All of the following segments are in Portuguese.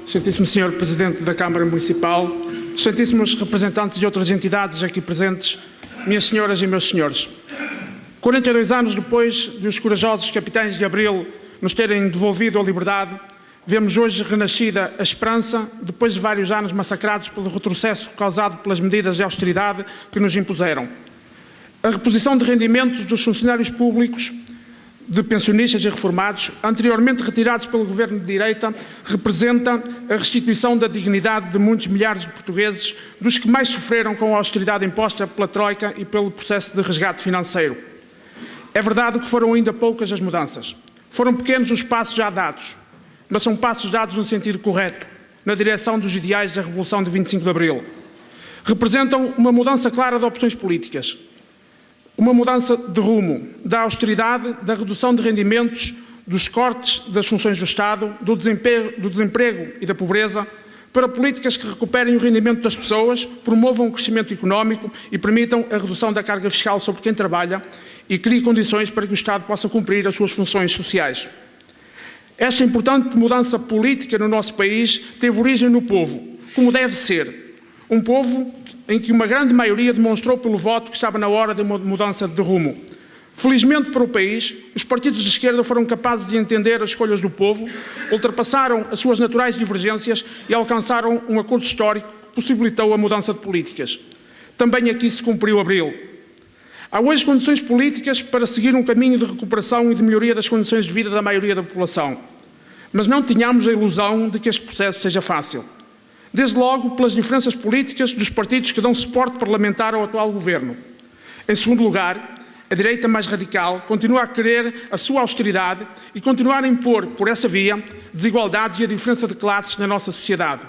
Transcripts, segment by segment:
Excelentíssimo Sr. Presidente da Câmara Municipal, excelentíssimos representantes de outras entidades aqui presentes, minhas senhoras e meus senhores. 42 anos depois de os corajosos capitães de Abril nos terem devolvido a liberdade, vemos hoje renascida a esperança, depois de vários anos massacrados pelo retrocesso causado pelas medidas de austeridade que nos impuseram. A reposição de rendimentos dos funcionários públicos, de pensionistas e reformados, anteriormente retirados pelo governo de direita, representa a restituição da dignidade de muitos milhares de portugueses, dos que mais sofreram com a austeridade imposta pela Troika e pelo processo de resgate financeiro. É verdade que foram ainda poucas as mudanças. Foram pequenos os passos já dados, mas são passos dados no sentido correto, na direção dos ideais da Revolução de 25 de Abril. Representam uma mudança clara de opções políticas, uma mudança de rumo, da austeridade, da redução de rendimentos, dos cortes das funções do Estado, do desemprego e da pobreza, para políticas que recuperem o rendimento das pessoas, promovam o crescimento económico e permitam a redução da carga fiscal sobre quem trabalha e criem condições para que o Estado possa cumprir as suas funções sociais. Esta importante mudança política no nosso país teve origem no povo, como deve ser. Um povo em que uma grande maioria demonstrou pelo voto que estava na hora de uma mudança de rumo. Felizmente para o país, os partidos de esquerda foram capazes de entender as escolhas do povo, ultrapassaram as suas naturais divergências e alcançaram um acordo histórico que possibilitou a mudança de políticas. Também aqui se cumpriu Abril. Há hoje condições políticas para seguir um caminho de recuperação e de melhoria das condições de vida da maioria da população. Mas não tenhamos a ilusão de que este processo seja fácil. Desde logo pelas diferenças políticas dos partidos que dão suporte parlamentar ao atual governo. Em segundo lugar, a direita mais radical continua a querer a sua austeridade e continuar a impor, por essa via, desigualdades e a diferença de classes na nossa sociedade.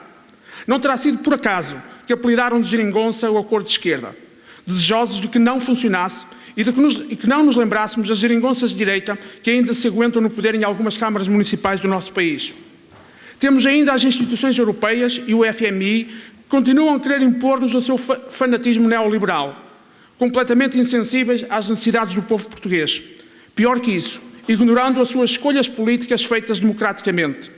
Não terá sido por acaso que apelidaram de geringonça o acordo de esquerda, desejosos de que não funcionasse e que não nos lembrássemos das geringonças de direita que ainda se aguentam no poder em algumas câmaras municipais do nosso país. Temos ainda as instituições europeias e o FMI que continuam a querer impor-nos o seu fanatismo neoliberal, completamente insensíveis às necessidades do povo português. Pior que isso, ignorando as suas escolhas políticas feitas democraticamente.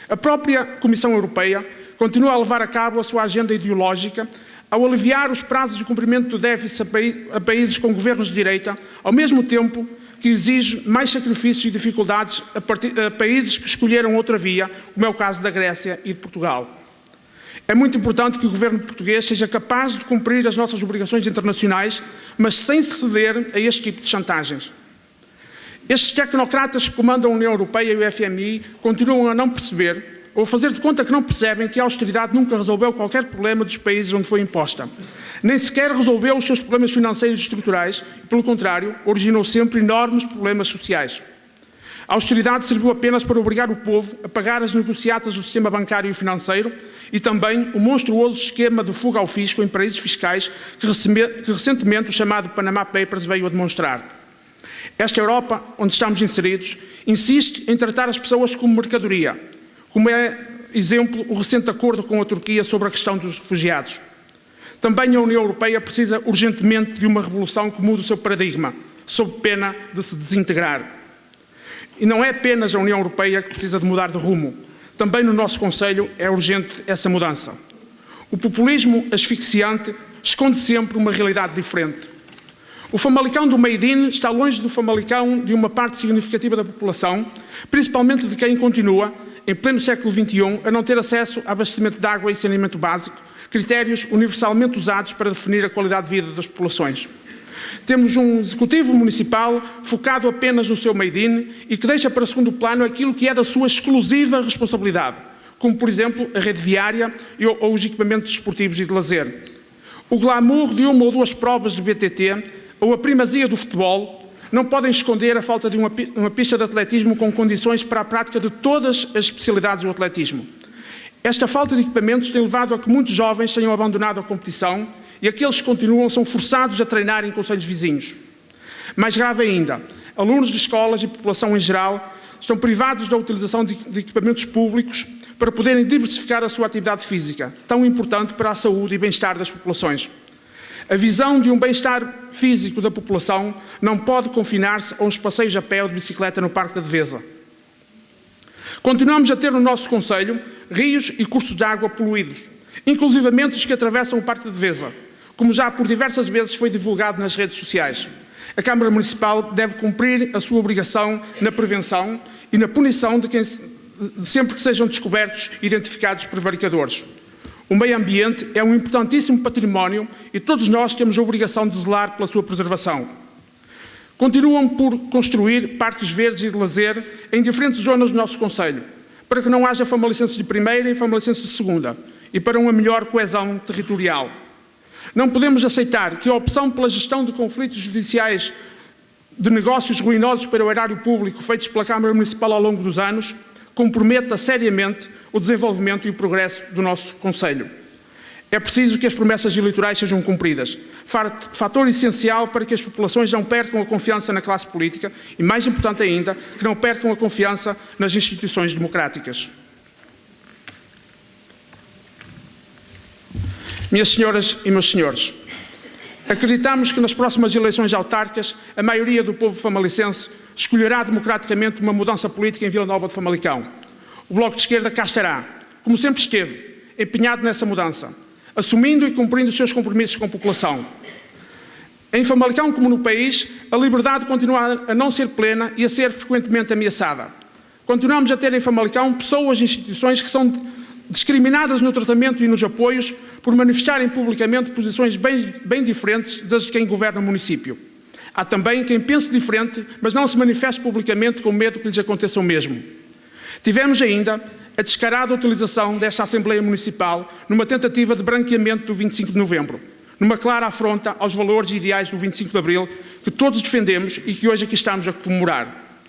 A própria Comissão Europeia continua a levar a cabo a sua agenda ideológica ao aliviar os prazos de cumprimento do déficit a países com governos de direita, ao mesmo tempo que exige mais sacrifícios e dificuldades a países que escolheram outra via, como é o caso da Grécia e de Portugal. É muito importante que o governo português seja capaz de cumprir as nossas obrigações internacionais, mas sem ceder a este tipo de chantagens. Estes tecnocratas que comandam a União Europeia e o FMI continuam a não perceber, ou a fazer de conta que não percebem, que a austeridade nunca resolveu qualquer problema dos países onde foi imposta. Nem sequer resolveu os seus problemas financeiros e estruturais, e, pelo contrário, originou sempre enormes problemas sociais. A austeridade serviu apenas para obrigar o povo a pagar as negociatas do sistema bancário e financeiro e também o monstruoso esquema de fuga ao fisco em paraísos fiscais que recentemente o chamado Panama Papers veio a demonstrar. Esta Europa, onde estamos inseridos, insiste em tratar as pessoas como mercadoria, como é exemplo o recente acordo com a Turquia sobre a questão dos refugiados. Também a União Europeia precisa urgentemente de uma revolução que mude o seu paradigma, sob pena de se desintegrar. E não é apenas a União Europeia que precisa de mudar de rumo. Também no nosso Conselho é urgente essa mudança. O populismo asfixiante esconde sempre uma realidade diferente. O famalicão do Made in está longe do famalicão de uma parte significativa da população, principalmente de quem continua, em pleno século XXI, a não ter acesso a abastecimento de água e saneamento básico, critérios universalmente usados para definir a qualidade de vida das populações. Temos um executivo municipal focado apenas no seu made in e que deixa para segundo plano aquilo que é da sua exclusiva responsabilidade, como, por exemplo, a rede viária ou os equipamentos desportivos e de lazer. O glamour de uma ou duas provas de BTT ou a primazia do futebol não podem esconder a falta de uma pista de atletismo com condições para a prática de todas as especialidades do atletismo. Esta falta de equipamentos tem levado a que muitos jovens tenham abandonado a competição e aqueles que continuam são forçados a treinar em concelhos vizinhos. Mais grave ainda, alunos de escolas e população em geral estão privados da utilização de equipamentos públicos para poderem diversificar a sua atividade física, tão importante para a saúde e bem-estar das populações. A visão de um bem-estar físico da população não pode confinar-se a uns passeios a pé ou de bicicleta no Parque da Devesa. Continuamos a ter no nosso concelho rios e cursos de água poluídos, inclusivamente os que atravessam o Parque de Devesa, como já por diversas vezes foi divulgado nas redes sociais. A Câmara Municipal deve cumprir a sua obrigação na prevenção e na punição de quem, sempre que sejam descobertos e identificados prevaricadores. O meio ambiente é um importantíssimo património e todos nós temos a obrigação de zelar pela sua preservação. Continuam por construir parques verdes e de lazer em diferentes zonas do nosso concelho, para que não haja famalicenses de primeira e famalicenses de segunda, e para uma melhor coesão territorial. Não podemos aceitar que a opção pela gestão de conflitos judiciais de negócios ruinosos para o erário público feitos pela Câmara Municipal ao longo dos anos comprometa seriamente o desenvolvimento e o progresso do nosso concelho. É preciso que as promessas eleitorais sejam cumpridas, fator essencial para que as populações não percam a confiança na classe política e, mais importante ainda, que não percam a confiança nas instituições democráticas. Minhas senhoras e meus senhores, acreditamos que nas próximas eleições autárquicas a maioria do povo famalicense escolherá democraticamente uma mudança política em Vila Nova de Famalicão. O Bloco de Esquerda cá estará, como sempre esteve, empenhado nessa mudança, assumindo e cumprindo os seus compromissos com a população. Em Famalicão, como no país, a liberdade continua a não ser plena e a ser frequentemente ameaçada. Continuamos a ter em Famalicão pessoas e instituições que são discriminadas no tratamento e nos apoios por manifestarem publicamente posições bem diferentes das de quem governa o município. Há também quem pense diferente, mas não se manifeste publicamente com medo que lhes aconteça o mesmo. Tivemos ainda a descarada utilização desta Assembleia Municipal numa tentativa de branqueamento do 25 de novembro, numa clara afronta aos valores e ideais do 25 de abril que todos defendemos e que hoje aqui estamos a comemorar.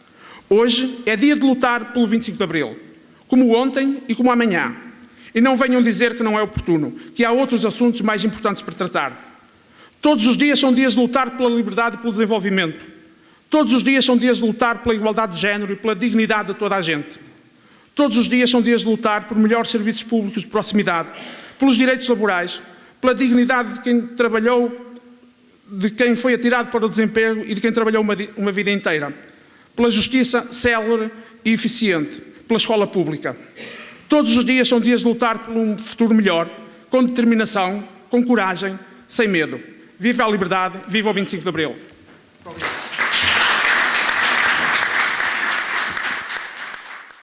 Hoje é dia de lutar pelo 25 de abril, como ontem e como amanhã. E não venham dizer que não é oportuno, que há outros assuntos mais importantes para tratar. Todos os dias são dias de lutar pela liberdade e pelo desenvolvimento. Todos os dias são dias de lutar pela igualdade de género e pela dignidade de toda a gente. Todos os dias são dias de lutar por melhores serviços públicos de proximidade, pelos direitos laborais, pela dignidade de quem trabalhou, de quem foi atirado para o desemprego e de quem trabalhou uma vida inteira, pela justiça célere e eficiente, pela escola pública. Todos os dias são dias de lutar por um futuro melhor, com determinação, com coragem, sem medo. Viva a liberdade, viva o 25 de abril.